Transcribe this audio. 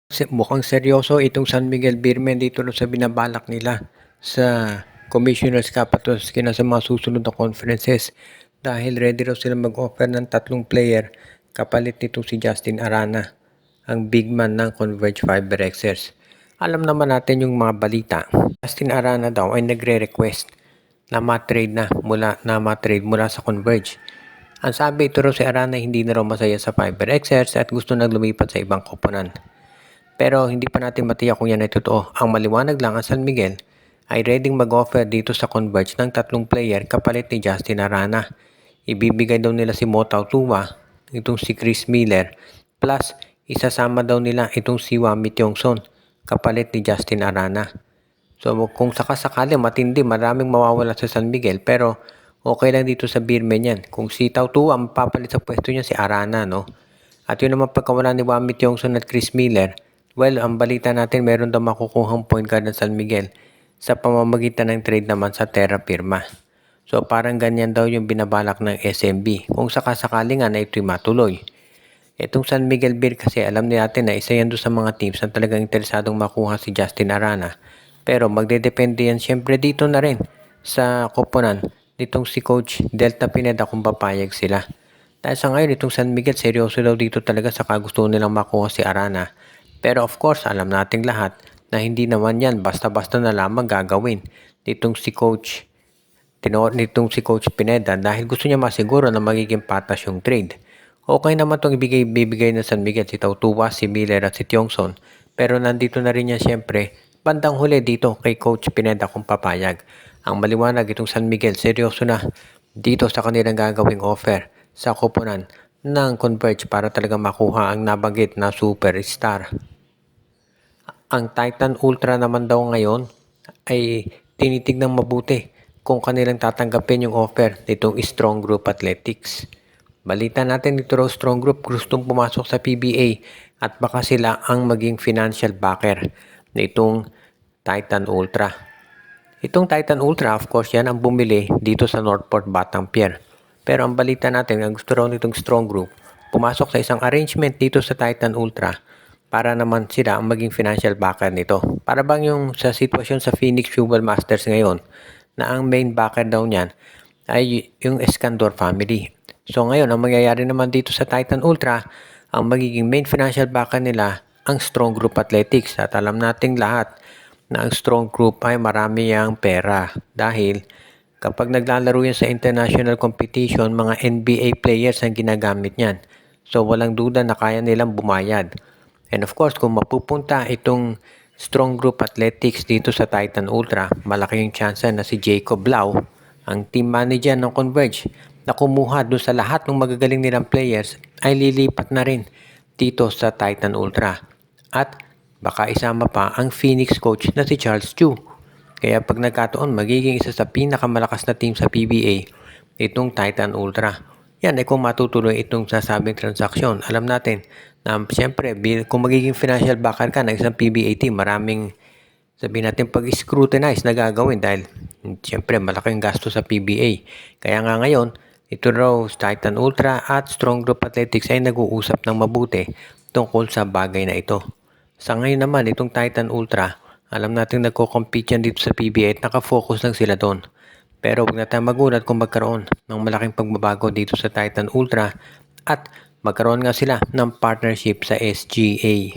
Mukhang seryoso itong San Miguel Beermen dito sa binabalak nila sa Commissioner's Cup at sa mga susunod na conferences dahil ready raw sila mag-offer ng 3 player kapalit nito si Justin Arana, ang big man ng Converge Fiberxers. Alam naman natin yung mga balita. Justin Arana daw ay nagre-request na ma-trade mula sa Converge. Ang sabi, ito raw si Arana hindi na raw masaya sa Fiberxers at gusto na lumipat sa ibang koponan. Pero hindi pa natin matiyak kung yan ay totoo. Ang maliwanag lang, ang San Miguel ay ready mag-offer dito sa Converge ng 3 player kapalit ni Justin Arana. Ibibigay daw nila si Motaw Tuwa, itong si Chris Miller, plus isasama daw nila itong si Wami Tiongson kapalit ni Justin Arana. So kung sakasakali matindi, maraming mawawala sa San Miguel, pero okay lang dito sa Beermen yan. Kung si Tuwa mapapalit sa pwesto niya si Arana, no? At yun naman pagkawala ni Wami Tiongson at Chris Miller, well, ang balita natin meron daw makukuhang point guard ng San Miguel sa pamamagitan ng trade naman sa Terra Firma. So parang ganyan daw yung binabalak ng SMB kung sakasakali nga na ito'y matuloy. Itong San Miguel Beer kasi alam natin na isa yan doon sa mga teams na talagang interesadong makuha si Justin Arana. Pero magdedepende yan syempre dito na rin sa koponan nitong si Coach Delta Pineda kung papayag sila. Dahil sa ngayon itong San Miguel seryoso daw dito talaga sa kagusto nilang makuha si Arana. Pero of course alam nating lahat na hindi naman yan basta-basta na lamang gagawin nitong si Coach Pineda dahil gusto niya masiguro na magiging patas yung trade. Okay naman itong bibigay ng San Miguel si Tautuwa, si Miller at si Tiongson. Pero nandito na rin yan siyempre bandang huli dito kay Coach Pineda kung papayag. Ang maliwanag itong San Miguel seryoso na dito sa kanilang gagawing offer sa koponan ng Converge para talaga makuha ang nabanggit na superstar. Ang Titan Ultra naman daw ngayon ay tinitignan mabuti kung kanilang tatanggapin yung offer nitong Strong Group Athletics. Balita natin dito raw Strong Group gustong pumasok sa PBA at baka sila ang maging financial backer nitong Titan Ultra. Itong Titan Ultra, of course, yan ang bumili dito sa Northport Batang Pier. Pero ang balita natin, ang gusto raw nitong Strong Group, pumasok sa isang arrangement dito sa Titan Ultra para naman sila ang maging financial backer nito. Para bang yung sa sitwasyon sa Phoenix Fuel Masters ngayon, na ang main backer daw niyan ay yung Escandor family. So ngayon, ang mangyayari naman dito sa Titan Ultra, ang magiging main financial backer nila, ang Strong Group Athletics. At alam nating lahat na ang Strong Group ay marami yang pera dahil kapag naglalaro yan sa international competition, mga NBA players ang ginagamit niyan. So walang duda na kaya nilang bumayad. And of course, kung mapupunta itong Strong Group Athletics dito sa Titan Ultra, malaking chance na si Jacob Lau, ang team manager ng Converge, na kumuha doon sa lahat ng magagaling nilang players, ay lilipat na rin dito sa Titan Ultra. At baka isama pa ang Phoenix coach na si Charles Chu. Kaya pag nagkataon, magiging isa sa pinakamalakas na team sa PBA, itong Titan Ultra. Yan ay kung matutuloy itong sasabing transaksyon. Alam natin na siyempre kung magiging financial backer ka ng isang PBA team, maraming sabihin natin pag-scrutinize na gagawin dahil siyempre malaking gasto sa PBA. Kaya nga ngayon, ito raw Titan Ultra at Strong Group Athletics ay nag-uusap ng mabuti tungkol sa bagay na ito. Sa ngayon naman, itong Titan Ultra, alam natin nagko-compete yan dito sa PBA at nakafocus lang sila doon. Pero huwag na tayong magulat kung magkaroon ng malaking pagbabago dito sa Titan Ultra at magkaroon nga sila ng partnership sa SGA.